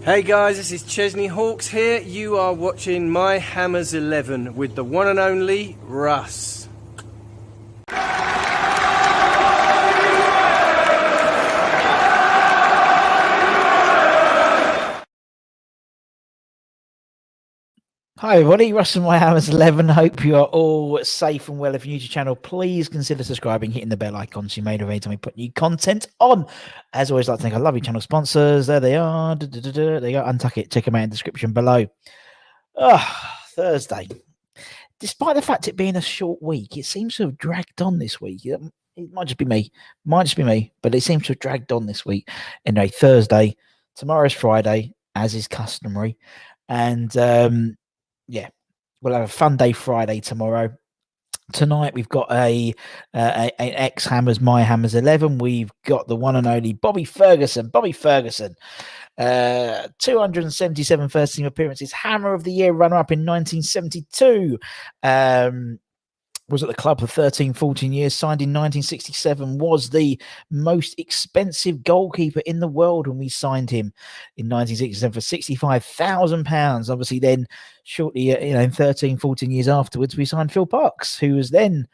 Hey guys, this is Chesney Hawks here. You are watching My Hammers 11 with the one and only Russ. Hi everybody, Russ and My Hammers 11. Hope you are all safe and well. If you're new to the channel, please consider subscribing, hitting the bell icon so you made every time we put new content on. As always, I'd like to thank our lovely channel sponsors. There they are. There you go. Untuck it. Check them out in the description below. Thursday. Despite the fact it being a short week, it seems to have dragged on this week. It might just be me. But it seems to have dragged on this week. Anyway, Thursday. Tomorrow's Friday, as is customary. And yeah, we'll have a fun day Friday tomorrow. Tonight we've got an X Hammers, My Hammers 11. We've got the one and only Bobby Ferguson. 277 first team appearances, Hammer of the Year runner-up in 1972. Was at the club for 13-14 years, signed in 1967, was the most expensive goalkeeper in the world when we signed him in 1967 for £65,000. Obviously then shortly, 13-14 years afterwards, we signed Phil Parkes, who then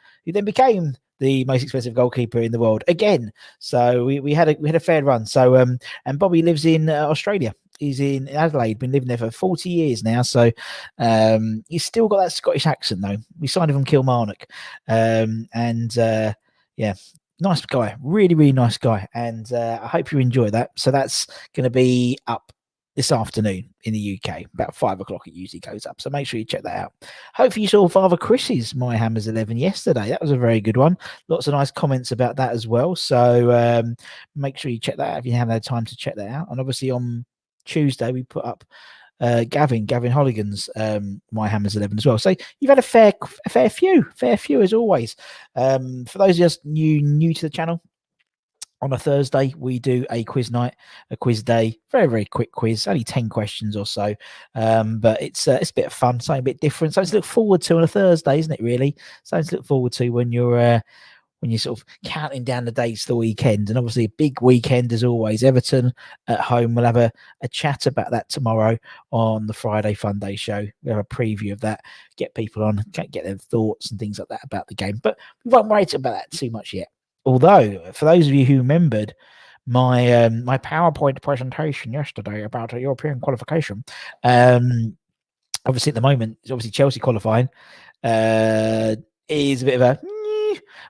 became the most expensive goalkeeper in the world again. So we had a fair run. So and Bobby lives in Australia. He's in Adelaide, been living there for 40 years now. So he's still got that Scottish accent, though. We signed him from Kilmarnock. Nice guy. Really, really nice guy. And I hope you enjoy that. So that's going to be up this afternoon in the UK. About 5 o'clock it usually goes up. So make sure you check that out. Hopefully you saw Father Chris's My Hammers 11 yesterday. That was a very good one. Lots of nice comments about that as well. So make sure you check that out if you haven't had time to check that out. And obviously on Tuesday we put up Gavin Holligan's My Hammers 11 as well. So you've had a fair few as always. For those of us new to the channel, on a Thursday we do a quiz night, a quiz day, very, very quick quiz, only 10 questions or so, but it's a bit of fun, something a bit different, something to look forward to on a Thursday, isn't it? Really something to look forward to when you're sort of counting down the days to the weekend. And obviously a big weekend as always. Everton at home. We'll have a chat about that tomorrow on the Friday Fun Day show. We'll have a preview of that, get people on, get their thoughts and things like that about the game. But we won't worry about that too much yet. Although, for those of you who remembered my my PowerPoint presentation yesterday about a European qualification, obviously at the moment, it's obviously Chelsea qualifying is a bit of a...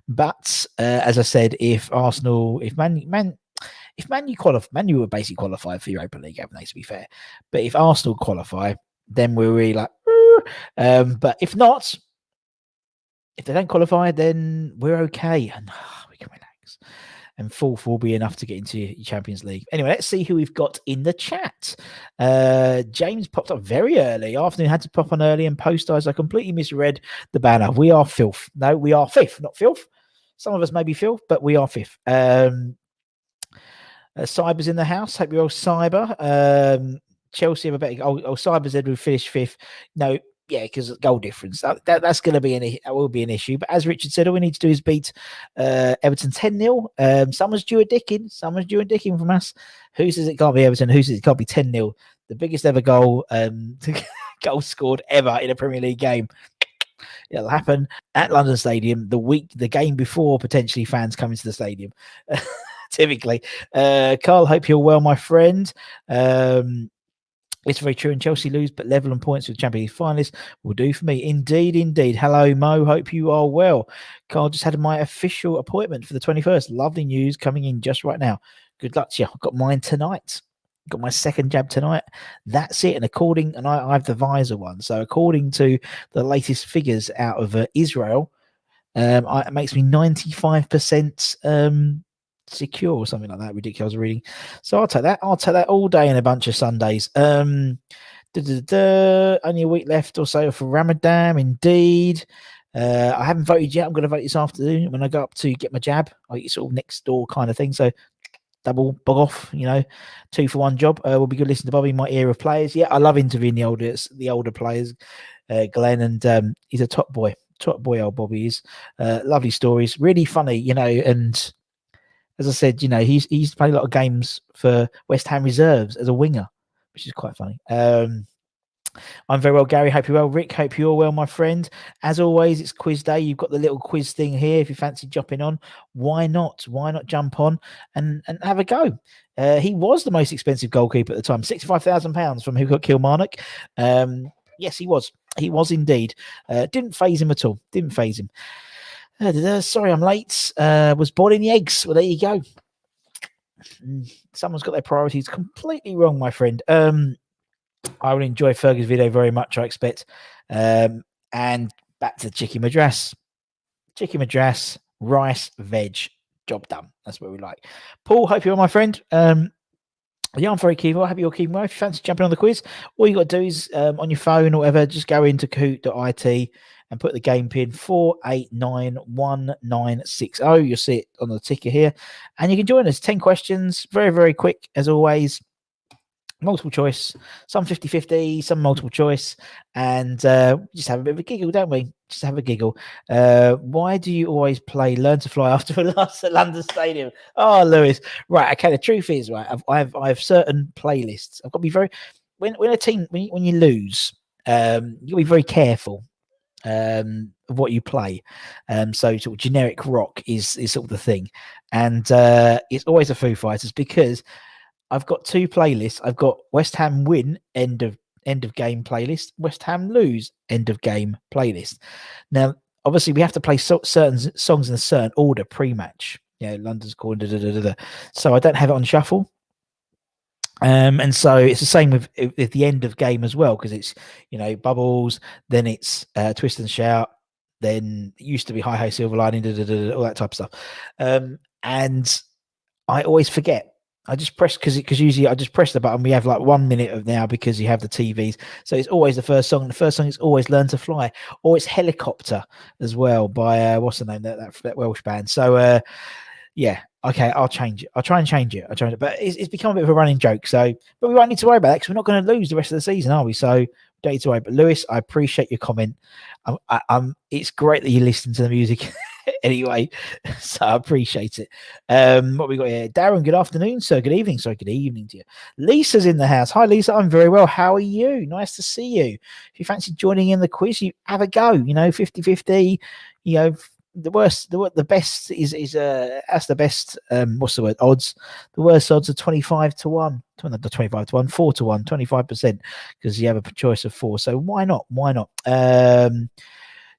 But as I said, if Arsenal, if Man U qualify, Man U were basically qualified for Europa League, haven't they, to be fair? But if Arsenal qualify, then we're really like, but if not, if they don't qualify, then we're okay and we can relax. And fourth will be enough to get into Champions League. Anyway, let's see who we've got in the chat. James popped up very early. Afternoon had to pop on early and post as I completely misread the banner. We are filth. No, we are fifth, not filth. Some of us may be filth, but we are fifth. Cyber's in the house. Hope you're all Cyber. Chelsea have a better... Cyber said we finished fifth. No, yeah, because goal difference. That's going to be that will be an issue. But as Richard said, all we need to do is beat Everton 10-0. Someone's due a dicking. From us. Who says it can't be Everton? Who says it can't be 10-0? The biggest ever goal scored ever in a Premier League game. It'll happen at London Stadium the game before potentially fans come into the stadium. Typically. Carl, hope you're well, my friend. It's very true, and Chelsea lose, but level on points with Champions League finalists will do for me. Indeed. Hello, Mo. Hope you are well. Carl, just had my official appointment for the 21st. Lovely news coming in just right now. Good luck to you. I've got mine tonight. Got my second jab tonight. That's it. And I have the Visor one. So according to the latest figures out of Israel, it makes me 95% secure or something like that. Ridiculous reading. So I'll take that all day and a bunch of Sundays. Only a week left or so for Ramadan. Indeed. I haven't voted yet. I'm going to vote this afternoon when I go up to get my jab. I get sort of next door kind of thing. So double bog off, 2-for-1 job. Will be good listening to Bobby, my era of players. Yeah, I love interviewing the older players, Glenn, and he's a top boy, old Bobby is. Lovely stories, really funny, and as I said, he's played a lot of games for West Ham reserves as a winger which is quite funny. I'm very well, Gary. Hope you're well. Rick, hope you're well, my friend. As always, it's quiz day. You've got the little quiz thing here. If you fancy jumping on, why not? Why not jump on and have a go? He was the most expensive goalkeeper at the time, £65,000 from Who Got Kilmarnock. Yes, he was. He was indeed. Didn't phase him at all. Didn't phase him. Sorry, I'm late. Was boiling the eggs. Well, there you go. Someone's got their priorities completely wrong, my friend. I will enjoy Fergie's video very much, I expect. And back to Chicken Madras. Chicken Madras, rice, veg. Job done. That's what we like. Paul, hope you're my friend. Yeah, I'm very keen. I hope you're keeping well. If you fancy jumping on the quiz, all you got to do is on your phone or whatever, just go into kahoot.it and put the game pin 4891960. You'll see it on the ticker here. And you can join us. 10 questions. Very, very quick, as always. Multiple choice, some 50-50, some multiple choice, and just have a bit of a giggle, don't we? Just have a giggle. Why do you always play Learn to Fly after a loss at London Stadium? Oh, Lewis. Right, okay, the truth is, right, I have certain playlists. I've got to be very, when a team, when you lose, you've got to be very careful of what you play. So sort of generic rock is sort of the thing. And it's always the Foo Fighters, because I've got two playlists. I've got West Ham win end of game playlist, West Ham lose end of game playlist. Now, obviously, we have to play certain songs in a certain order pre-match. London's calling. So I don't have it on shuffle. And so it's the same with the end of game as well, because it's Bubbles, then it's Twist and Shout, then it used to be Hi Ho Silver Lining, all that type of stuff. And I always forget. I just press because usually I just press the button. We have like 1 minute of now because you have the TVs. So it's always the first song. The first song is always Learn to Fly, or it's Helicopter as well by what's the name, that Welsh band. So yeah, okay, I'll change it. I'll try and change it. But it's become a bit of a running joke. So, but we won't need to worry about that because we're not going to lose the rest of the season, are we? So don't need to worry. But Lewis, I appreciate your comment. It's great that you listen to the music. Anyway, so I appreciate it. What we got here? Darren, good afternoon, sir. Good evening. Sorry, good evening to you. Lisa's in the house. Hi, Lisa. I'm very well. How are you? Nice to see you. If you fancy joining in the quiz, you have a go. 50-50. The best is that's the best. What's the word? Odds. The worst odds are 25-1. 25-1, 4-1, 25%, because you have a choice of 4. So why not? Why not?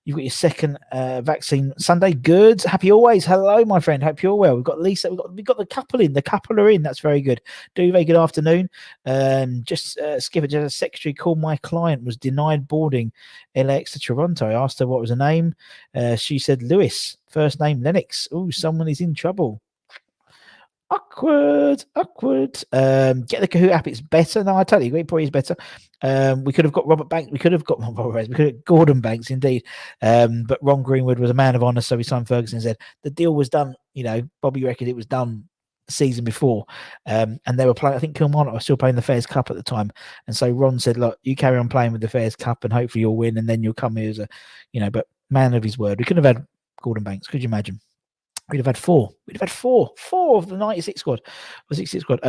You've got your second vaccine Sunday. Good. Happy always. Hello, my friend. Hope you're well. We've got Lisa. We've got the couple in. The couple are in. That's very good. Duvet, good afternoon. Skipper, just a secretary called my client was denied boarding LAX to Toronto. I asked her what was her name. She said Lewis. First name Lennox. Oh, someone is in trouble. Awkward. Get the Kahoot app. It's better. No, I totally agree. Probably is better. We could have got Robert Banks. We could have got Gordon Banks, indeed. But Ron Greenwood was a man of honour, so he signed Ferguson and said the deal was done. Bobby reckoned it was done the season before, and they were playing. I think Kilmarnock was still playing the Fairs Cup at the time, and so Ron said, "Look, you carry on playing with the Fairs Cup, and hopefully you'll win, and then you'll come here as a, But man of his word. We could have had Gordon Banks. Could you imagine? We'd have had 4. Four of the 96 squad or 66 squad.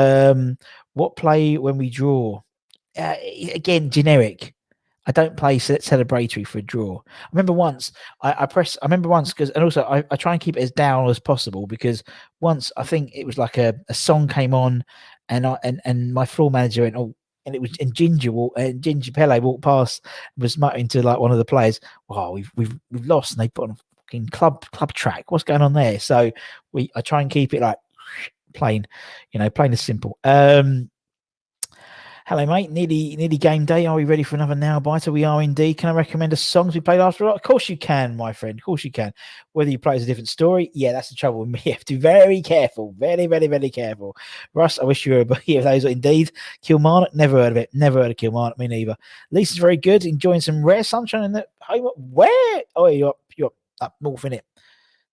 What play when we draw? Again, generic. I don't play celebratory for a draw. I remember once because, and also I try and keep it as down as possible, because once I think it was like a song came on, and my floor manager went, oh, and it was, and Ginger Pele walked past, was muttering to like one of the players, "Wow, we've lost," and they put on club track. What's going on there? So I try and keep it like plain, plain and simple. Hello, mate. Nearly game day. Are we ready for another nail biter? We are indeed. Can I recommend a songs we played after? Of course you can, my friend. Of course you can. Whether you play is a different story. Yeah, that's the trouble with me. You have to be very careful. Very, very, very careful. Russ, I wish you were here. Those indeed. Kilmarnock, never heard of it. Never heard of Kilmarnock. Me neither. Lisa's very good. Enjoying some rare sunshine in the home. Where? Oh, you're up north, in it.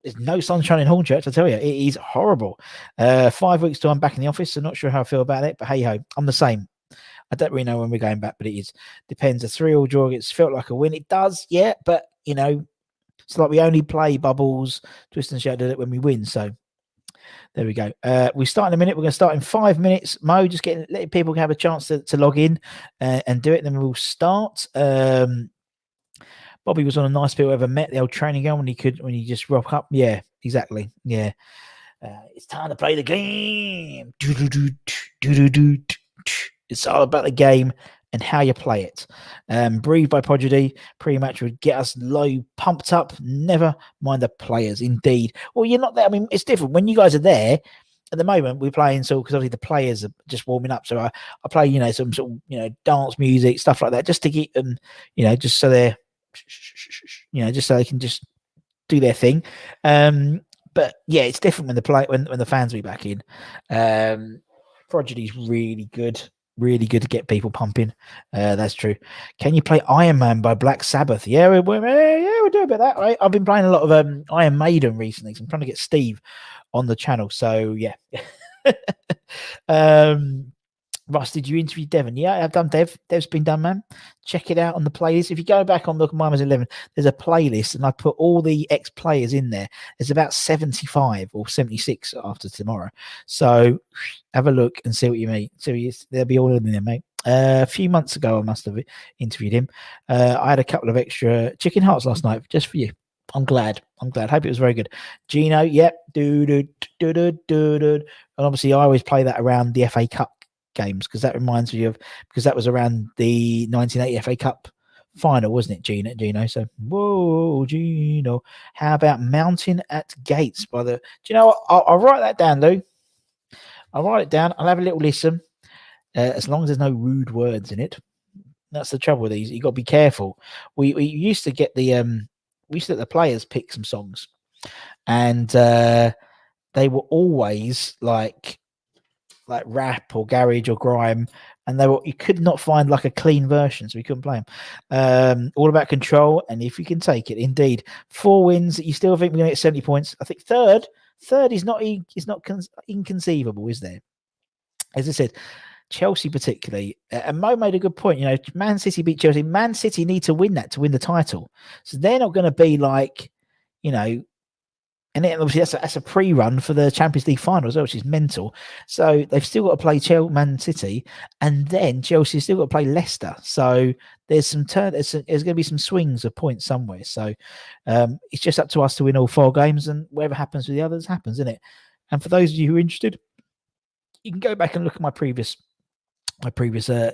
There's no sunshine in Hornchurch, I tell you. It is horrible. 5 weeks till I'm back in the office, so not sure how I feel about it, but hey ho, I'm the same. I don't really know when we're going back, but it is. Depends. A 3-3 draw gets felt like a win. It does, yeah, but it's like we only play Bubbles, Twist and Shout did it when we win, so There we go. We start in a minute. We're going to start in 5 minutes. Mo, just letting people have a chance to log in and do it. Then we'll start. Bobby was on a nice bit. Ever met the old training ground when he just rock up? Yeah, exactly. Yeah. It's time to play the game. It's all about the game and how you play it. Breathe by Prodigy pre-match would get us low pumped up. Never mind the players. Indeed. Well, you're not there. I mean, it's different when you guys are there. At the moment, we're playing because obviously the players are just warming up. So I play, some sort of, dance music, stuff like that, just to keep them, just so they're, just so they can just do their thing. But yeah, it's different when the fans will be back in. Prodigy's really good to get people pumping. That's true. Can you play Iron Man by Black Sabbath? Yeah, we'll do a bit of that, right? I've been playing a lot of Iron Maiden recently, so I'm trying to get Steve on the channel. So yeah. Russ, did you interview Devon? Yeah, I've done Dev. Dev's been done, man. Check it out on the playlist. If you go back on Look at Mimers 11, there's a playlist, and I put all the ex-players in there. There's about 75 or 76 after tomorrow. So have a look and see what you mean. So there'll be all of them there, mate. A few months ago, I must have interviewed him. I had a couple of extra chicken hearts last night just for you. I'm glad. Hope it was very good. Gino, yep. And obviously, I always play that around the FA Cup games because that reminds me because that was around the 1980 FA Cup final, wasn't it, Gino? So, whoa, Gino. How about Mountain at Gates by the... Do you know what? I'll write that down, Lou. I'll write it down. I'll have a little listen. As long as there's no rude words in it. That's the trouble with these. You got to be careful. We used to get the let the players pick some songs, and they were always like rap or garage or grime, and you could not find like a clean version, so we couldn't play them. All about control, and if you can take it, indeed. 4 wins. You still think we're going to get 70 points? I think third is not inconceivable, is there? As I said, Chelsea particularly, and Mo made a good point. Man City beat Chelsea. Man City need to win that to win the title, so they're not going to be like, and then obviously that's a pre-run for the Champions League final as well, which is mental. So they've still got to play Man City, and then Chelsea's still got to play Leicester. So there's there's going to be some swings of points somewhere. So it's just up to us to win all 4 games, and whatever happens with the others happens, isn't it? And for those of you who are interested, you can go back and look at my previous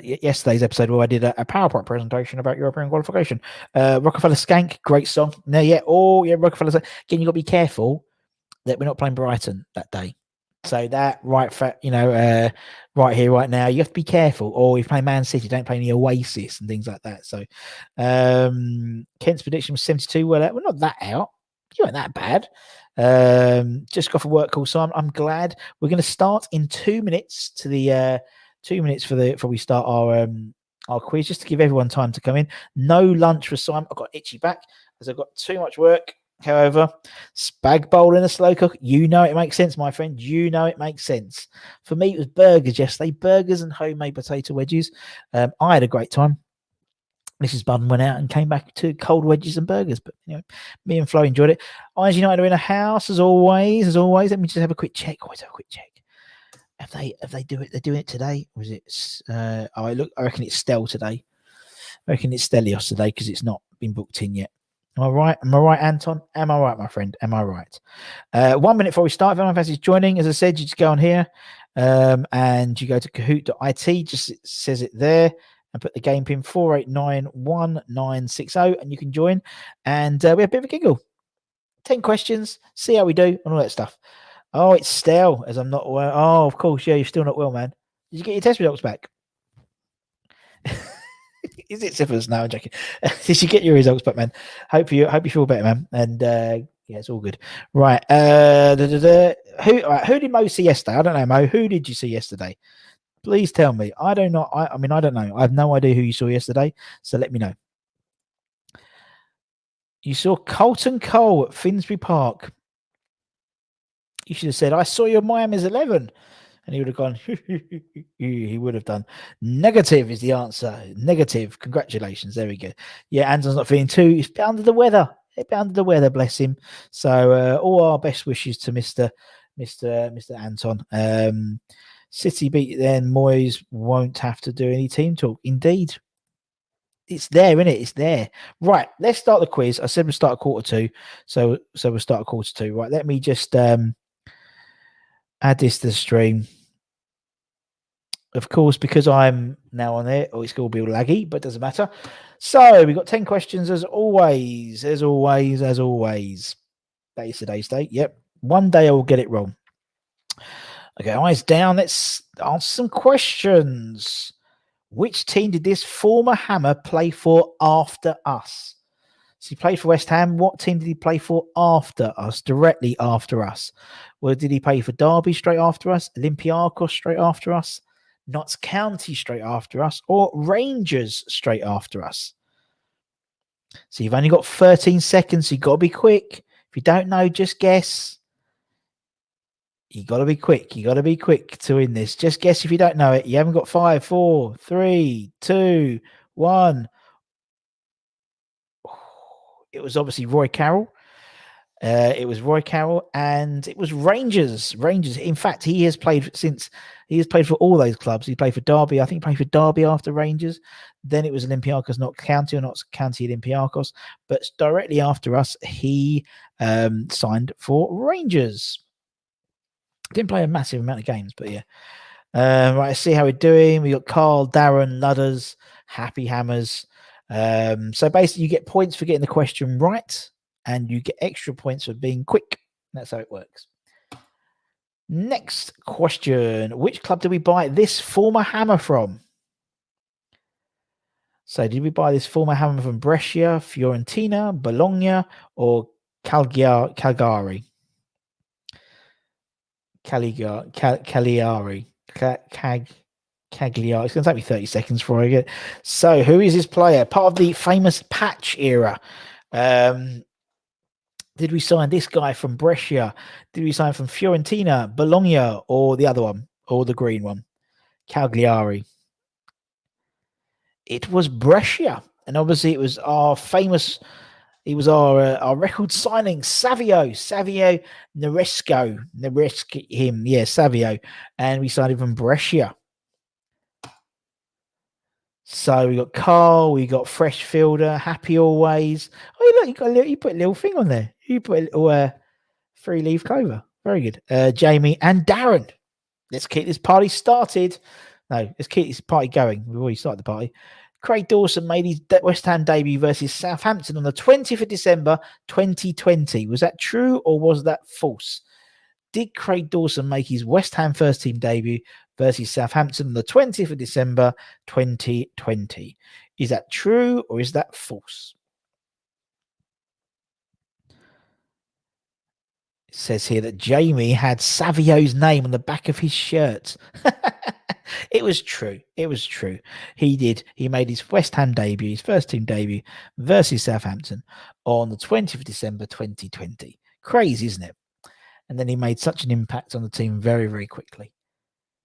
yesterday's episode where I did a PowerPoint presentation about European qualification. Rockefeller Skank, great song. Rockefeller Skank. Again, you got to be careful that we're not playing Brighton that day. So that right here, right now, you have to be careful. Or if you play Man City, don't play any Oasis and things like that. So Kent's prediction was 72. Well, we're not that out. You weren't that bad. Just got for work call, so I'm glad. We're going to start in 2 minutes to the 2 minutes before we start our quiz, just to give everyone time to come in. No lunch for Simon. I've got itchy back as I've got too much work. However, spag bowl in a slow cook. It makes sense, my friend. It makes sense. For me, it was burgers yesterday. Burgers and homemade potato wedges. I had a great time. Mrs. Budden went out and came back to cold wedges and burgers. But me and Flo enjoyed it. Irons United are in a house as always. Let me just have a quick check. Always have a quick check. Have they do it? They're doing it today. Or is it? I reckon it's Stel today. I reckon it's Stelios today because it's not been booked in yet. Am I right? Am I right, Anton? Am I right, my friend? Am I right? 1 minute before we start, if anyone fancies joining, as I said, you just go on here and you go to Kahoot.it. Just it says it there, and put the game pin 4891960, and you can join. And we have a bit of a giggle. 10 questions. See how we do and all that stuff. Oh, it's Stel, as I'm not well. Oh, of course, yeah, you're still not well, man. Did you get your test results back? Is it syphilis now, Jackie? Did you get your results back, man? Hope you feel better, man. And yeah, it's all good. Right. Who did Mo see yesterday? I don't know, Mo. Who did you see yesterday? Please tell me. I don't know. I don't know. I have no idea who you saw yesterday. So let me know. You saw Colton Cole at Finsbury Park. You should have said, I saw your Miami's 11. And he would have gone, he would have done. Negative is the answer. Negative. Congratulations. There we go. Yeah, Anton's not feeling too. He's under the weather. Bless him. So all our best wishes to Mr. Mr. Anton. City beat then Moyes won't have to do any team talk. Indeed. It's there, isn't it? It's there. Right, let's start the quiz. I said we'll start at 1:45, so we'll start at 1:45. Right, let me just add this to the stream. Of course, because I'm now on there, it's going to be all laggy, but it doesn't matter. So we've got 10 questions as always. As always. That is today's date. Yep. One day I will get it wrong. Okay, eyes down. Let's answer some questions. Which team did this former Hammer play for after us? So he played for West Ham. What team did he play for after us, directly after us? Well, did he play for Derby straight after us, Olympiacos straight after us, Notts County straight after us, or Rangers straight after us? So you've only got 13 seconds. So you've got to be quick. If you don't know, just guess. You got to be quick. You got to be quick to win this. Just guess if you don't know it. You haven't got 5, 4, 3, 2, 1. It was obviously Roy Carroll. It was Roy Carroll, and it was Rangers. Rangers. In fact, he has played for all those clubs. He played for Derby. I think he played for Derby after Rangers. Then it was Olympiacos, not County, or not County Olympiacos. But directly after us, he signed for Rangers. Didn't play a massive amount of games, but yeah. Right, let's see how we're doing. We got Carl, Darren, Ludders, Happy Hammers. So basically, you get points for getting the question right, and you get extra points for being quick. That's how it works. Next question. Which club did we buy this former Hammer from? So did we buy this former Hammer from Brescia, Fiorentina, Bologna, or Cagliari? Cagliari. It's going to take me 30 seconds before I get it. So who is this player? Part of the famous patch era. Did we sign this guy from Brescia? Did we sign from Fiorentina, Bologna, or the other one, or the green one? Cagliari. It was Brescia. And obviously it was our famous... He was our record signing, Savio Neresco. Savio. And we signed him from Brescia. So we got Carl, we got Fresh Fielder, Happy Always. Oh, look, you put a little thing on there. You put a little 3-leaf clover. Very good. Jamie and Darren. Let's keep this party started. No, let's keep this party going. We've already started the party. Craig Dawson made his West Ham debut versus Southampton on the 20th of December, 2020. Was that true or was that false? Did Craig Dawson make his West Ham first team debut versus Southampton on the 20th of December, 2020? Is that true or is that false? It says here that Jamie had Savio's name on the back of his shirt. It was true. It was true. He did. He made his West Ham debut, his first team debut versus Southampton on the 20th of December, 2020. Crazy, isn't it? And then he made such an impact on the team very, very quickly.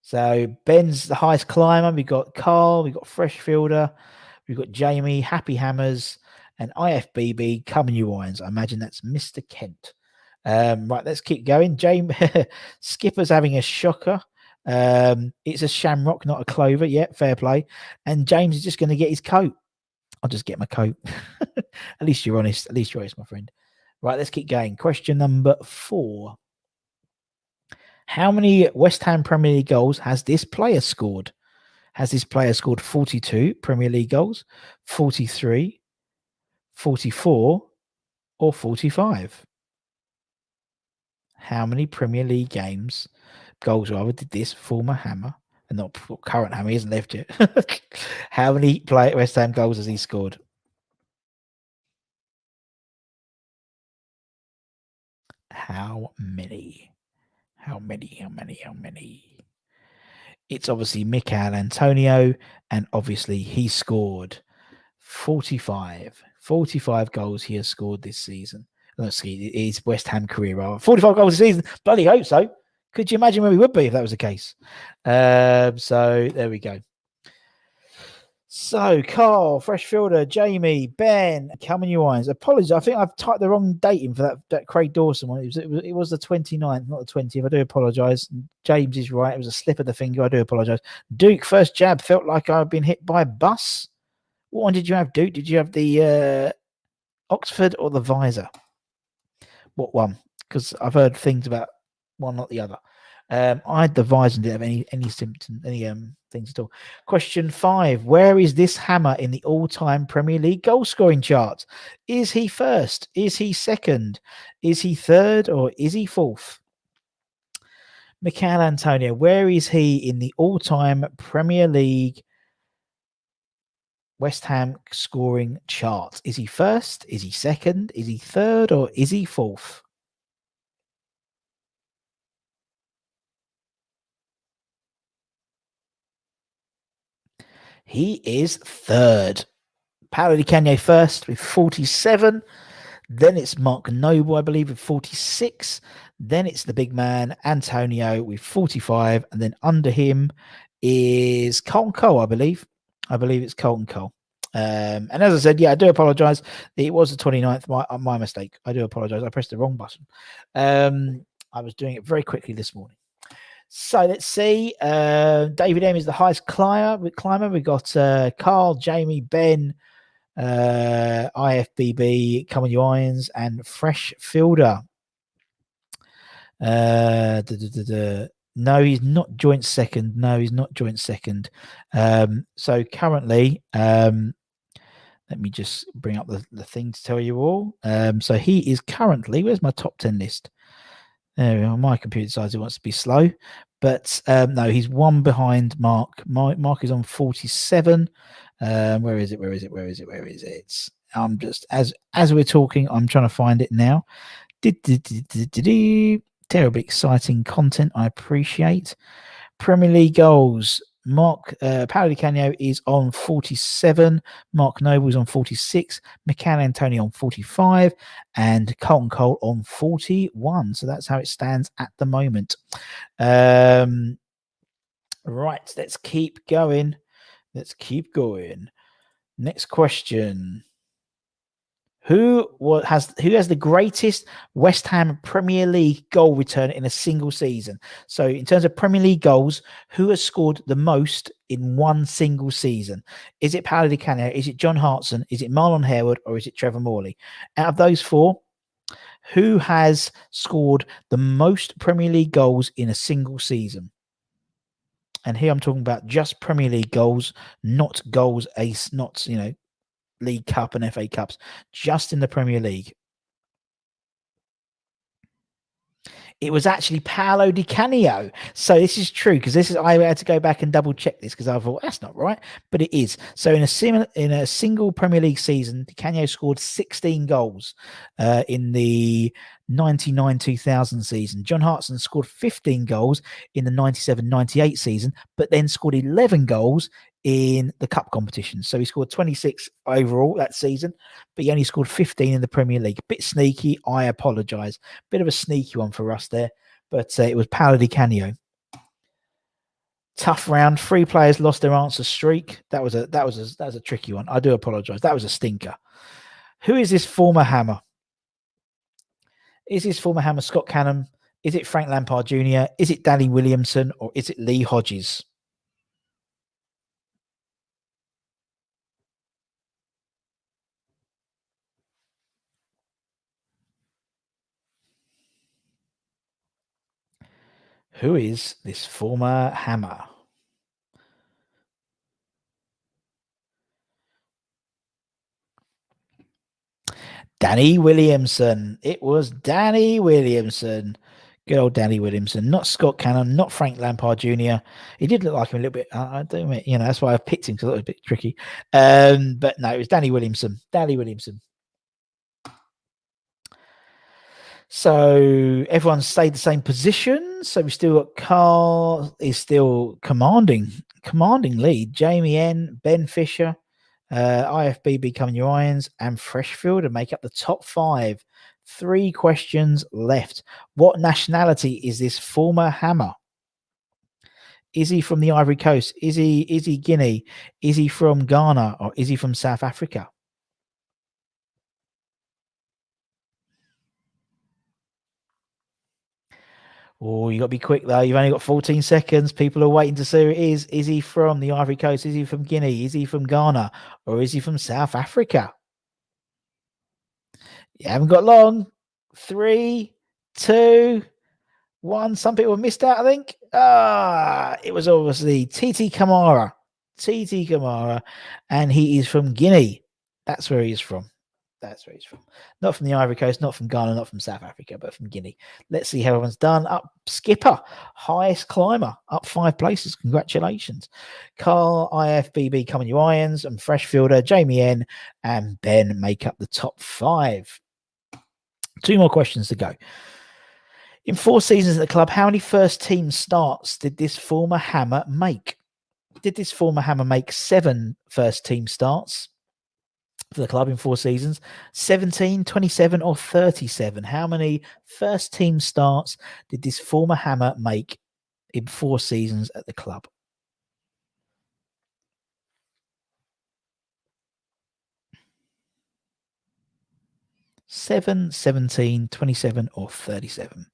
So Ben's the highest climber. We got Carl, we got Fresh Fielder, we've got Jamie, Happy Hammers, and IFBB, Coming You Irons. I imagine that's Mr. Kent. Right, let's keep going. James Skipper's having a shocker. It's a shamrock, not a clover. Yeah, fair play. And James is just going to get his coat. I'll just get my coat. At least you're honest. At least you're honest, my friend. Right, let's keep going. Question number 4. How many West Ham Premier League goals has this player scored? Has this player scored 42 Premier League goals, 43, 44, or 45? How many Premier League goals did this former Hammer, and not current Hammer, he hasn't left yet. How many West Ham goals has he scored? How many? It's obviously Mikel Antonio, and obviously he scored 45. 45 goals he has scored this season. Let's see, his West Ham career. 45 goals a season. Bloody hope so. Could you imagine where we would be if that was the case? So there we go. So, Carl, Fresh Fielder, Jamie, Ben, Cameron Wines. Apologies, I think I've typed the wrong date in for that Craig Dawson one. It was the 29th, not the 20th. I do apologise. James is right. It was a slip of the finger. I do apologise. Duke, first jab, felt like I'd been hit by a bus. What one did you have, Duke? Did you have the Oxford or the Visor? What one? Because I've heard things about one, not the other. I had the Visor and didn't have any symptoms, any things at all. Question 5. Where is this hammer in the all-time Premier League goal scoring chart? Is he first? Is he second? Is he third? Or is he fourth? Michail Antonio, where is he in the all-time Premier League West Ham scoring chart? Is he first? Is he second? Is he third? Or is he fourth? He is third. Paolo Di Canio first with 47. Then it's Mark Noble, I believe, with 46. Then it's the big man, Antonio, with 45. And then under him is Colton Cole, I believe. I believe it's Colton Cole. And as I said, yeah, I do apologise. It was the 29th. My mistake. I do apologise. I pressed the wrong button. I was doing it very quickly this morning. So let's see. David M is the highest climber. We've got Carl, Jamie, Ben, IFBB, Common Irons, and Fresh Fielder. No, he's not joint second. No, he's not joint second. So currently, let me just bring up the thing to tell you all. So he is currently, where's my top 10 list? There we are. My computer decides it wants to be slow, but no, he's one behind Mark. Mark is on 47. Where is it? I'm just as we're talking, I'm trying to find it now. Terribly exciting content. I appreciate. Premier League goals. Paolo Di Canio is on 47. Mark Noble is on 46. Michail Antonio on 45. And Colton Cole on 41. So that's how it stands at the moment. Right, let's keep going. Next question. Who has the greatest West Ham Premier League goal return in a single season? So in terms of Premier League goals, who has scored the most in one single season? Is it Paolo Di Canio? Is it John Hartson? Is it Marlon Harewood? Or is it Trevor Morley? Out of those four, who has scored the most Premier League goals in a single season? And here I'm talking about just Premier League goals, not goals ace, not, League Cup and FA Cups, just in the Premier League. It was actually Paolo Di Canio. So this is true, because I had to go back and double check this, because I thought that's not right, but it is. So in a single Premier League season, Di Canio scored 16 goals in the 99-2000 season. John Hartson scored 15 goals in the 97-98 season, but then scored 11 goals in the cup competition. So he scored 26 overall that season, but he only scored 15 in the Premier League. Bit sneaky, I apologise. Bit of a sneaky one for us there, but it was Paolo Di Canio. Tough round. 3 players lost their answer streak. That was a tricky one. I do apologise. That was a stinker. Who is this former Hammer? Is this former Hammer Scott Canham? Is it Frank Lampard Jr.? Is it Danny Williamson? Or is it Lee Hodges? Who is this former Hammer? Danny Williamson. It was Danny Williamson. Good old Danny Williamson. Not Scott Canham, not Frank Lampard Jr. He did look like him a little bit. I do admit, that's why I picked him, because I thought it was a bit tricky. But no, it was Danny Williamson. Danny Williamson. So everyone's stayed the same position. So we still got Carl is still commanding lead. Jamie N, Ben Fisher, IFBB Coming Your Irons, and Freshfield to make up the top 5. 3 questions left. What nationality is this former Hammer? Is he from the Ivory Coast? Is he Guinea? Is he from Ghana? Or is he from South Africa? Oh, you got to be quick though. You've only got 14 seconds. People are waiting to see who it is. Is he from the Ivory Coast? Is he from Guinea? Is he from Ghana? Or is he from South Africa? You haven't got long. 3, 2, 1. Some people missed out, I think. It was obviously Titi Kamara. Titi Kamara. And he is from Guinea. That's where he is from. That's where he's from. Not from the Ivory Coast, not from Ghana, not from South Africa, but from Guinea. Let's see how everyone's done. Up skipper, highest climber, up 5 places. Congratulations. Carl, IFBB, Coming You Irons, and Freshfielder, Jamie N, and Ben make up the top 5. 2 more questions to go. In 4 seasons at the club, how many first team starts did this former Hammer make? Did this former Hammer make 7 first team starts for the club in 4 seasons? 17, 27, or 37? How many first team starts did this former Hammer make in 4 seasons at the club? Seven, 17, 27, or 37?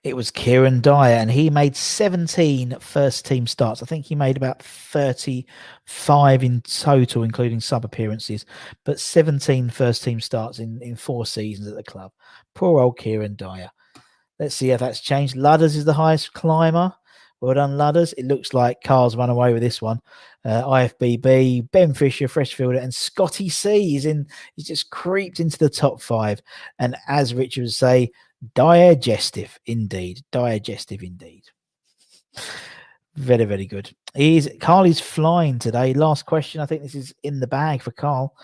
It was Kieran Dyer, and he made 17 first team starts. I think he made about 35 in total, including sub appearances, but 17 first team starts in 4 seasons at the club. Poor old Kieran Dyer. Let's see if that's changed. Ludders is the highest climber. Well done, Ludders. It looks like Carl's run away with this one. IFBB, Ben Fisher, Freshfielder, and Scotty C. He's just creeped into the top 5. And as Richard would say, digestive indeed. Digestive indeed. Very, very good. Carl is flying today. Last question. I think this is in the bag for Carl.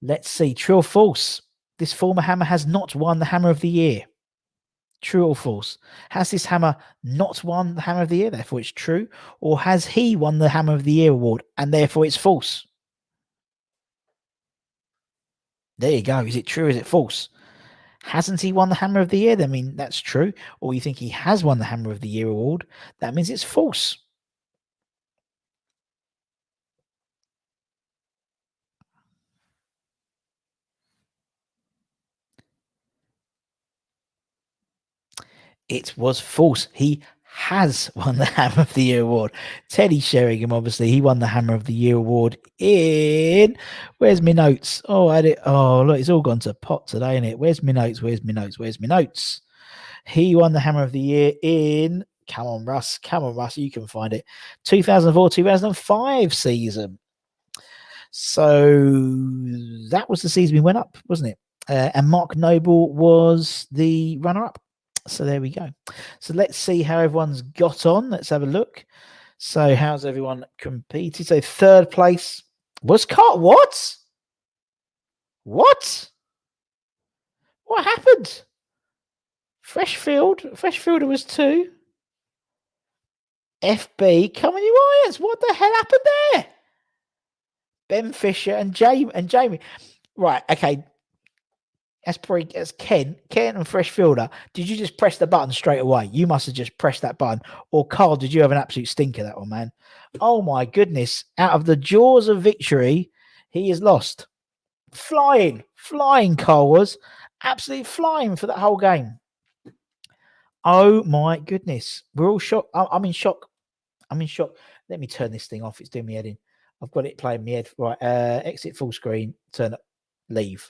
Let's see. True or false? This former Hammer has not won the Hammer of the Year. True or false? Has this Hammer not won the Hammer of the Year, therefore it's true? Or has he won the Hammer of the Year award and therefore it's false? There you go. Is it true? Is it false? Hasn't he won the Hammer of the Year? I mean, that's true. Or you think he has won the Hammer of the Year award? That means it's false. It was false. He has won the Hammer of the Year award. Teddy Sheringham, obviously, he won the Hammer of the Year award in. Where's my notes? Oh, I had it. Oh, look, it's all gone to pot today, isn't it? Where's my notes? Where's my notes? Where's my notes? He won the Hammer of the Year in. Come on, Russ. Come on, Russ. You can find it. 2004-2005 season. So that was the season we went up, wasn't it? And Mark Noble was the runner-up. So there we go. So let's see how everyone's got on. Let's have a look. So how's everyone competed? So 3rd place was Carl. What? What happened? Freshfielder was 2. FB, Coming You Irons. What the hell happened there? Ben Fisher and Jamie. Right, okay. As Ken and Freshfielder, did you just press the button straight away? You must have just pressed that button. Or Carl, did you have an absolute stinker, that one, man? Oh my goodness. Out of the jaws of victory, he is lost. Flying, Carl was. Absolutely flying for that whole game. Oh my goodness. We're all shocked. I'm in shock. Let me turn this thing off. It's doing me head in. I've got it playing me head. Right, exit full screen, turn up, leave.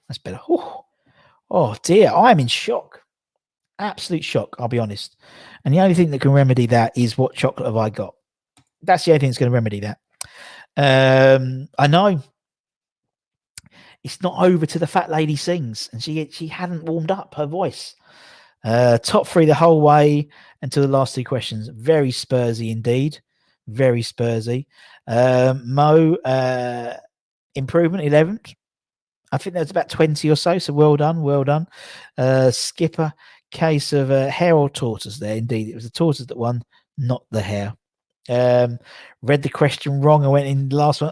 That's better. Oh dear, I'm in shock. Absolute shock, I'll be honest. And the only thing that can remedy that is what chocolate have I got? That's the only thing that's going to remedy that. I know. It's not over till the fat lady sings, and she hadn't warmed up her voice. Top 3 the whole way until the last 2 questions. Very Spursy indeed. Very Spursy. Mo, improvement 11th. I think there was about 20 or so. So well done. Skipper, case of hare or tortoise there. Indeed, it was the tortoise that won, not the hare. Read the question wrong. I went in the last one.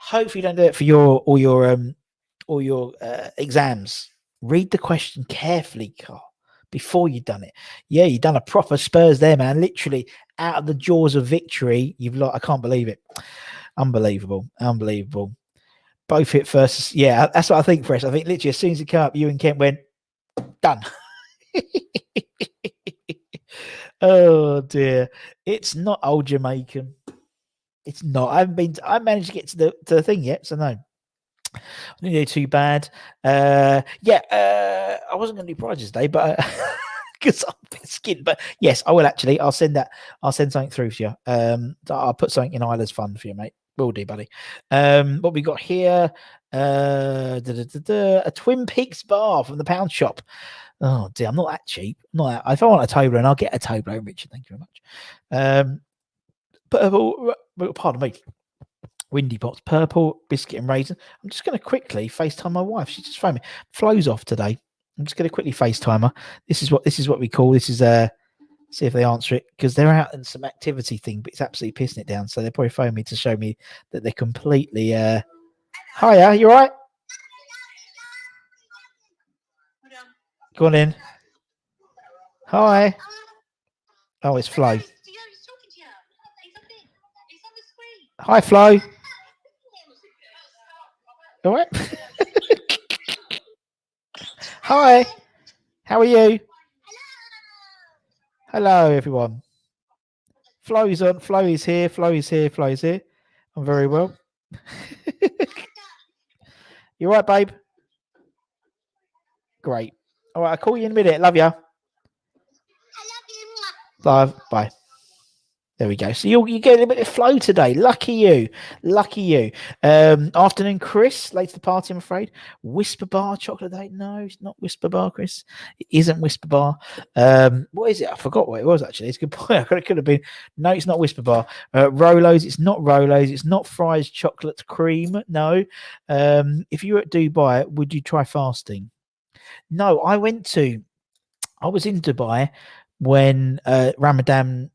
Hopefully, you don't do it for your exams. Read the question carefully, Carl, before you've done it. Yeah, you've done a proper Spurs there, man. Literally out of the jaws of victory. I can't believe it. Unbelievable. Both hit first. Yeah, that's what I think, Fresh. I think literally as soon as it came up, you and Kent went, done. Oh dear. It's not old Jamaican. It's not. I managed to get to the thing yet, so no. I didn't do too bad. I wasn't going to do prizes today, but because I'm a bit skinned. But yes, I will actually. I'll send something through to you. I'll put something in Isla's fund for you, mate. Will do, buddy. What we got here? A Twin Peaks bar from the Pound Shop. Oh dear, I'm not that cheap. Not that. If I want a Toblerone, I'll get a Toblerone, Richard. Thank you very much. Pardon me. Windy Pots, purple, biscuit and raisin. I'm just going to quickly FaceTime my wife. She's just phoned me. Flo's off today. I'm just going to quickly FaceTime her. This is what we call. This is see if they answer it, because they're out in some activity thing, but it's absolutely pissing it down. So they'll probably phone me to show me that they're completely. Hiya, you all right? Go on in. Hi. Oh, it's Flo. Hi, Flo. All right. Hi. How are you? Hello, everyone. Flo is on. Flo is here. Flo is here. Flo is here. I'm very well. You all right, babe? Great. All right, I'll call you in a minute. Love you. I love you. Bye. There we go. So you get a bit of flow today. Lucky you. Afternoon, Chris. Late to the party, I'm afraid. Whisper Bar chocolate day. No, it's not Whisper Bar, Chris. It isn't Whisper Bar. What is it? I forgot what it was, actually. It's a good point. It could have been. No, it's not Whisper Bar. Rolos. It's not Rolos. It's not Fry's chocolate cream. No. If you were at Dubai, would you try fasting? No, I was in Dubai when Ramadan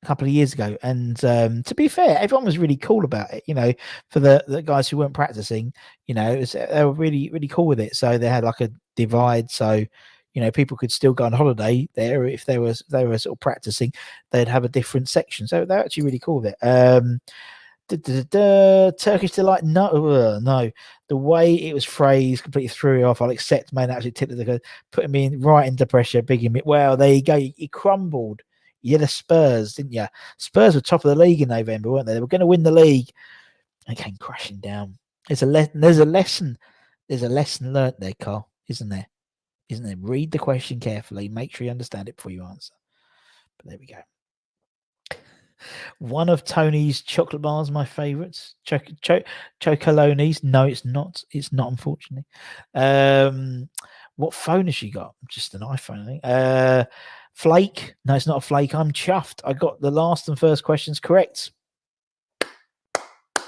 a couple of years ago, and to be fair, everyone was really cool about it. For the guys who weren't practicing, they were really, really cool with it. So they had like a divide, so people could still go on holiday there if they were sort of practicing. They'd have a different section, so they're actually really cool with it. Turkish delight, no. The way it was phrased completely threw it off. I'll accept, man. Actually, putting me right into pressure, bigging me. Well, there you go. You crumbled. You had the Spurs, didn't you? Spurs were top of the league in November, weren't they? They were going to win the league. They came crashing down. There's a lesson learnt there, Carl, isn't there? Read the question carefully. Make sure you understand it before you answer. But there we go. One of Tony's chocolate bars, my favourites. Chocolonis. No, it's not. It's not, unfortunately. What phone has she got? Just an iPhone, I think. Flake. No, it's not a flake. I'm chuffed. I got the last and first questions correct.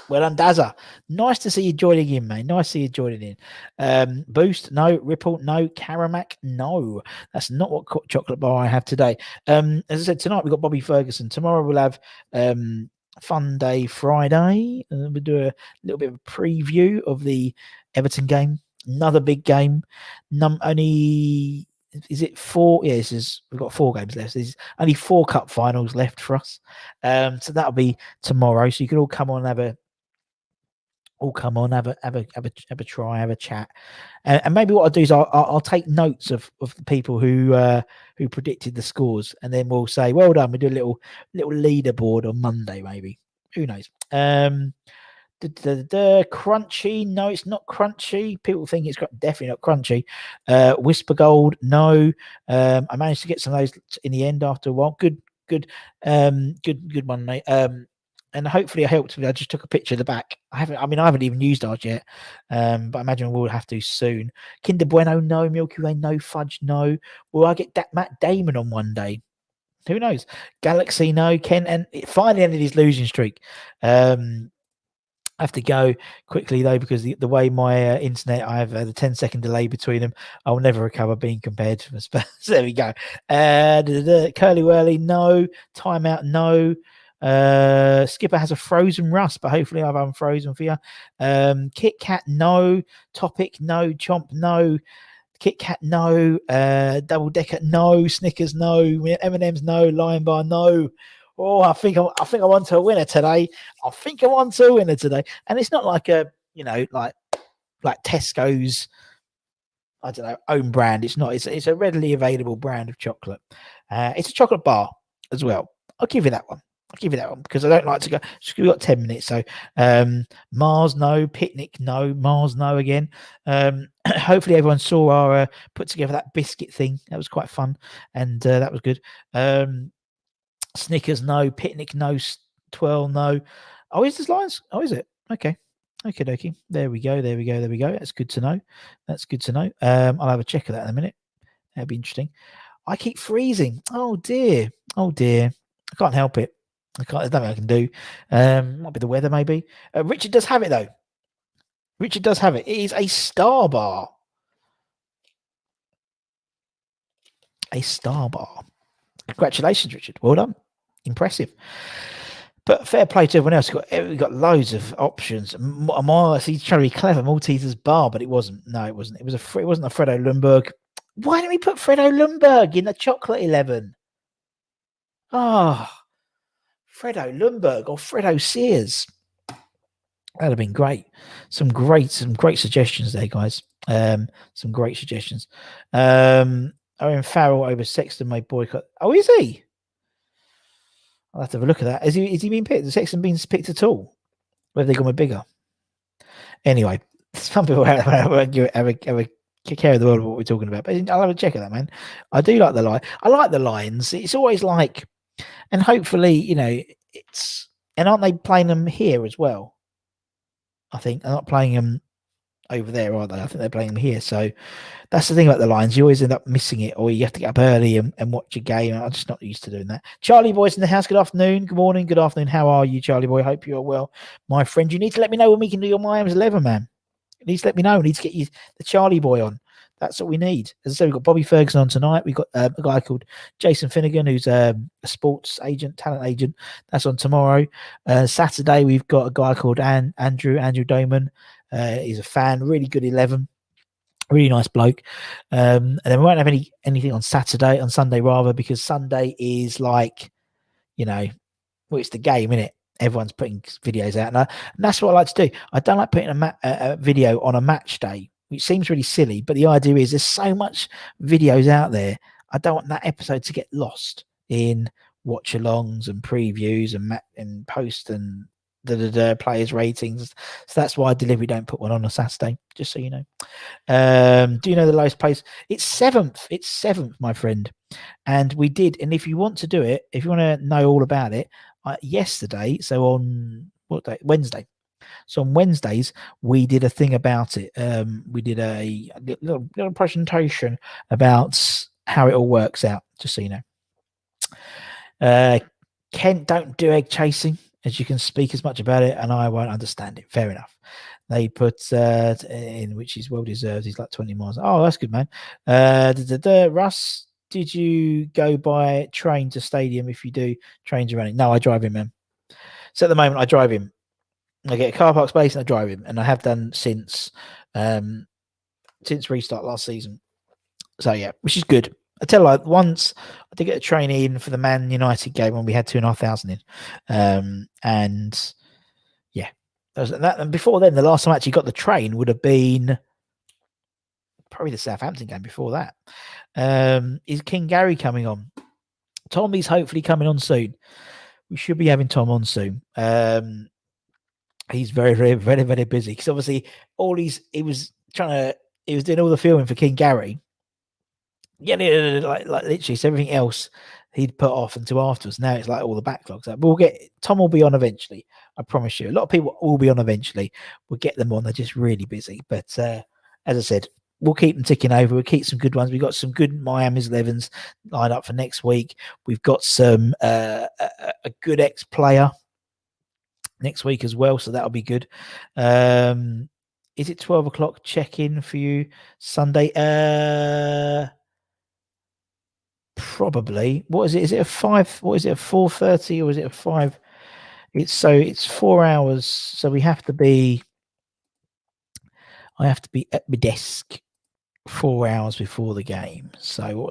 Well done, Dazza. Nice to see you joining in, mate. Nice to see you joining in. Boost, no. Ripple, no. Caramac, no. That's not what chocolate bar I have today. As I said, tonight we've got Bobby Ferguson. Tomorrow we'll have Fun Day Friday. We'll do a little bit of a preview of the Everton game. Another big game. Only... Is it 4? Yeah, we've got 4 games left. There's only 4 cup finals left for us. So that'll be tomorrow. So you can all come on, have a try, have a chat, and maybe what I'll do is I'll take notes of the people who predicted the scores, and then we'll say well done. We do a little leaderboard on Monday, maybe. Who knows? Crunchy, no, it's not crunchy. People think it's definitely not crunchy. Whisper Gold, no. I managed to get some of those in the end after a while. Good one, mate. And hopefully I helped. I just took a picture of the back. I haven't even used ours yet. But I imagine we'll have to soon. Kinder Bueno, no. Milky Way, no. Fudge, no. Will I get Matt Damon on one day? Who knows? Galaxy, no. Ken, and it finally ended his losing streak. I have to go quickly though, because the way my internet, I have the 10-second delay between them. I will never recover being compared to Spurs. There we go. Curly Whirly, no. Timeout, no. Skipper has a frozen Russ, but hopefully I've unfrozen for you. Kit Kat, no. Topic, no. Chomp, no. Kit Kat, no. Double Decker, no. Snickers, no. M&M's, no. Lion Bar, no. Oh, I think I'm on to a winner today. And it's not like a, like Tesco's, I don't know, own brand. It's not. It's a readily available brand of chocolate. It's a chocolate bar as well. I'll give you that one. Because I don't like to go. We've got 10 minutes. So Mars, no. Picnic, no. Mars, no again. Hopefully everyone saw our put together that biscuit thing. That was quite fun. And that was good. Snickers, no. Picnic, no. Twirl, no. Oh, is this Lions? Oh, is it? Okay. Okay. There we go. That's good to know. I'll have a check of that in a minute. That'd be interesting. I keep freezing. Oh dear. I can't help it. There's nothing I can do. Might be the weather, maybe. Richard does have it though. It is a Star Bar. Congratulations, Richard. Well done. Impressive. But fair play to everyone else. We've got loads of options. He's trying to be clever. Malteser's bar, but it wasn't. No, it wasn't. It wasn't a Fredo Lundberg. Why didn't we put Fredo Lundberg in the chocolate 11? Oh, Fredo Lundberg or Fredo Sears. That'd have been great. Some great suggestions there, guys. Some great suggestions. Owen Farrell over Sexton may boycott. Oh, is he? I'll have to have a look at that. Is he being picked? Has Sexton been picked at all? Whether they gone with bigger? Anyway, some people have a care of the world of what we're talking about. But I'll have a check of that, man. I do like the line. I like the lines. It's always like, and hopefully, it's, and aren't they playing them here as well? I think they're not playing them over there, are they? I think they're playing them here. So that's the thing about the lines. You always end up missing it, or you have to get up early and watch a game. I'm just not used to doing that. Charlie Boy's in the house. Good afternoon. Good morning. Good afternoon. How are you, Charlie Boy? Hope you're well, my friend. You need to let me know when we can do your Miami's 11, man. You need to let me know. We need to get you the Charlie Boy on. That's what we need. As I said, we've got Bobby Ferguson on tonight. We've got a guy called Jason Finnegan, who's a sports agent, talent agent. That's on tomorrow. Saturday, we've got a guy called Andrew Doman. He's a fan, really good 11. Really nice bloke. And then we won't have anything on Sunday rather, because Sunday is like, it's the game, isn't it? Everyone's putting videos out. And that's what I like to do. I don't like putting a video on a match day, which seems really silly, but the idea is there's so much videos out there. I don't want that episode to get lost in watch-alongs and previews and post and players ratings. So that's why I deliberately don't put one on a Saturday, just so you know. Do you know the lowest place? It's seventh, my friend. And we did, and if you want to do it, if you want to know all about it, yesterday, so on what day? Wednesday. So on Wednesdays, we did a thing about it. We did a little presentation about how it all works out, just so you know. Kent, don't do egg chasing, as you can speak as much about it, and I won't understand it. Fair enough. They put in, which is well deserved. He's like 20 miles. Oh, that's good, man. Russ, did you go by train to stadium? If you do, trains are running. No, I drive him, man. So at the moment, I drive him. I get a car park space and I drive him, and I have done since restart last season. So yeah, which is good. I tell you, like, once I did get a train in for the Man United game when we had 2,500 in, and yeah, that. And before then, the last time I actually got the train would have been probably the Southampton game. Before that, is King Gary coming on? Tommy's hopefully coming on soon. We should be having Tom on soon. He's very, very, very, very busy because obviously he was doing all the filming for King Gary. Yeah, like literally, so everything else he'd put off until afterwards. Now it's like all the backlogs. Tom will be on eventually. I promise you. A lot of people will be on eventually. We'll get them on. They're just really busy. But as I said, we'll keep them ticking over. We'll keep some good ones. We've got some good Miami's 11s lined up for next week. We've got some a good ex-player next week as well, so that'll be good. Is it 12 o'clock check-in for you Sunday? Probably. What is it? Is it a 5? What is it? A 4:30 or is it a 5? It's 4 hours, so I have to be at my desk 4 hours before the game. So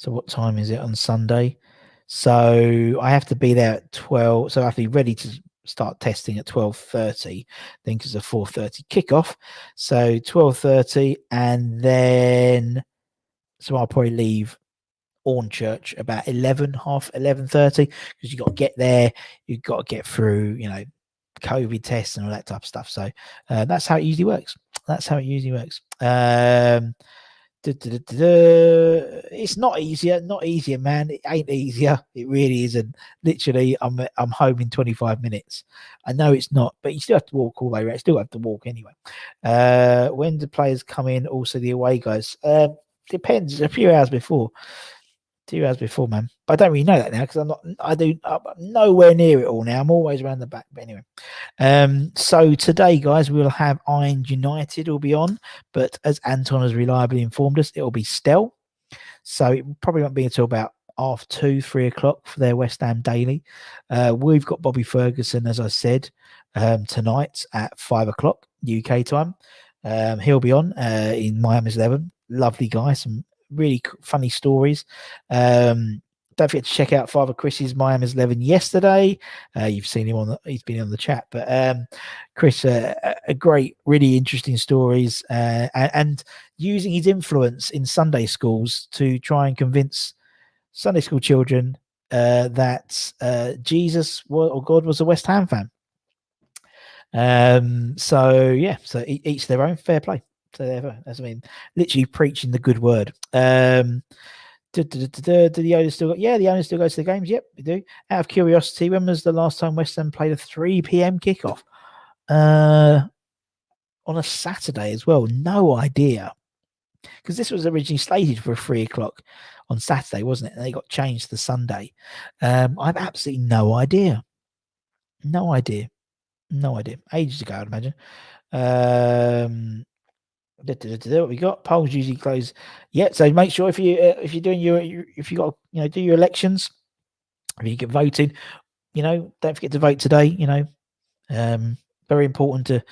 what time is it on Sunday? So I have to be there at 12. So I have to be ready to start testing at 12:30. Then because of 4:30 kickoff. So 12:30, and then so I'll probably leave Church about 11, half 11:30, because you got to get there. You've got to get through, COVID tests and all that type of stuff. So that's how it usually works. It's not easier, man. It ain't easier. It really isn't. Literally, I'm home in 25 minutes. I know it's not, but you still have to walk all the way around. Still have to walk anyway. When do players come in? Also, the away guys. Depends. A few hours before. 2 hours before, man. But I don't really know that now because I'm nowhere near it all now. I'm always around the back. But anyway. So today, guys, we'll have Iron United will be on, but as Anton has reliably informed us, it will be Stell. So it probably won't be until about 2:30, 3 o'clock for their West Ham daily. We've got Bobby Ferguson, as I said, tonight at 5 o'clock UK time. He'll be on in Miami's 11. Lovely guy, some really funny stories. Don't forget to check out Father Chris's Miami's 11 yesterday. You've seen him he's been on the chat, but Chris, a great, really interesting stories, and using his influence in Sunday schools to try and convince Sunday school children that Jesus or God was a West Ham fan. So each their own. Fair play. So literally preaching the good word. Do the owners still go? Yeah, the owners still go to the games. Yep, we do. Out of curiosity, when was the last time West Ham played a 3 p.m. kickoff? On a Saturday as well. No idea, because this was originally slated for 3 o'clock on Saturday, wasn't it? And they got changed to Sunday. I've absolutely no idea. Ages ago, I'd imagine. What we got? Polls usually close. Yeah, so make sure if you're doing if you got do your elections, if you get voting, don't forget to vote today. Very important to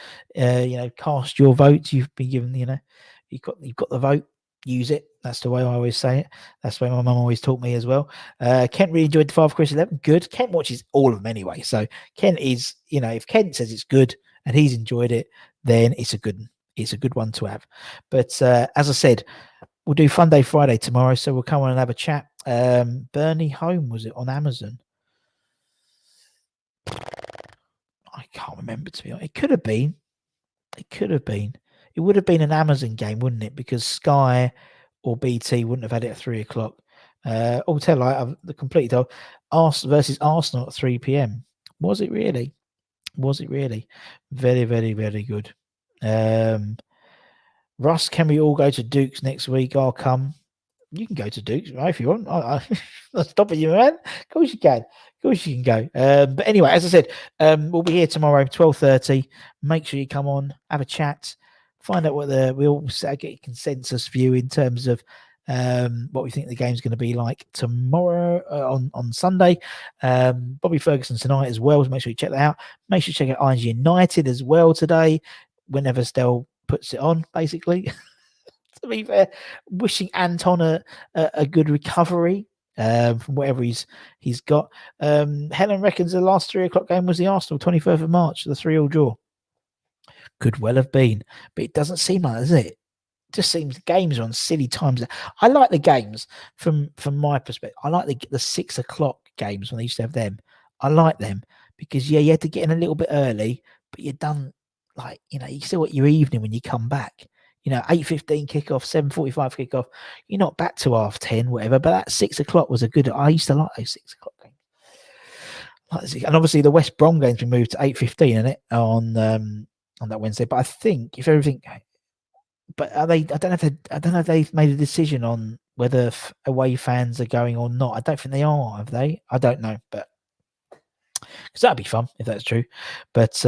cast your vote. You've been given you've got the vote. Use it. That's the way I always say it. That's the way my mum always taught me as well. Kent really enjoyed the Father Chris 11. Good. Kent watches all of them anyway. So Kent is, if Kent says it's good and he's enjoyed it, then it's a good one to have. But as I said, we'll do Fun Day Friday tomorrow, so we'll come on and have a chat. Burnley Home, was it on Amazon? I can't remember, to be honest. It could have been. It would have been an Amazon game, wouldn't it? Because Sky or BT wouldn't have had it at 3 o'clock. Tell I've the complete Arsenal versus Arsenal at 3 p.m. Was it really? Very, very, very good. Russ, can we all go to Duke's next week? I'll come. You can go to Duke's if you want. I'm not stopping you, man. Of course you can. Go. But anyway, as I said, we'll be here tomorrow, 12:30. Make sure you come on, have a chat, find out what we'll get a consensus view in terms of what we think the game's going to be like tomorrow on Sunday. Bobby Ferguson tonight as well, so make sure you check that out. Make sure you check out Irons United as well today, whenever Stell puts it on, basically. To be fair, wishing Anton a good recovery from whatever he's got. Helen reckons the last 3 o'clock game was the Arsenal 23rd of March, the 3-3 draw. Could well have been, but it doesn't seem like, does it? Just seems the games are on silly times. I like the games from my perspective. I like the 6 o'clock games when they used to have them. I like them because you had to get in a little bit early, but you're done you still got your evening when you come back. 8:15 kickoff, 7:45 kickoff. You're not back to 10:30, whatever. But that 6 o'clock was a good. I used to like those 6 o'clock games. And obviously the West Brom game's been moved to 8:15, isn't it, on that Wednesday? But I think if everything. But are they? I don't know if they've made a decision on whether away fans are going or not. I don't think they are. Have they? I don't know, but because that'd be fun if that's true. But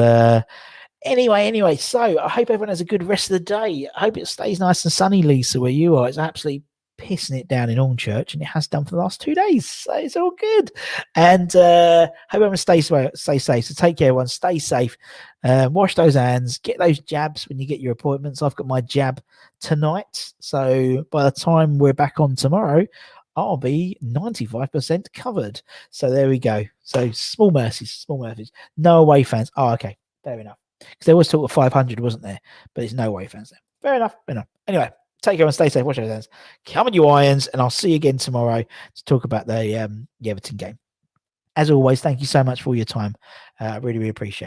anyway. So I hope everyone has a good rest of the day. I hope it stays nice and sunny, Lisa, where you are. It's absolutely pissing it down in Hornchurch, and it has done for the last 2 days. So it's all good. And hope everyone stay safe. So take care, everyone. Stay safe. Wash those hands. Get those jabs when you get your appointments. I've got my jab tonight. So by the time we're back on tomorrow, I'll be 95% covered. So there we go. So small mercies. No away fans. Oh, okay. Fair enough. Because there was talk of 500, wasn't there? But there's no away fans there. Fair enough. Anyway, take care and stay safe. Wash your hands. Come on, you irons, and I'll see you again tomorrow to talk about the Everton game. As always, thank you so much for your time. I really, really appreciate it.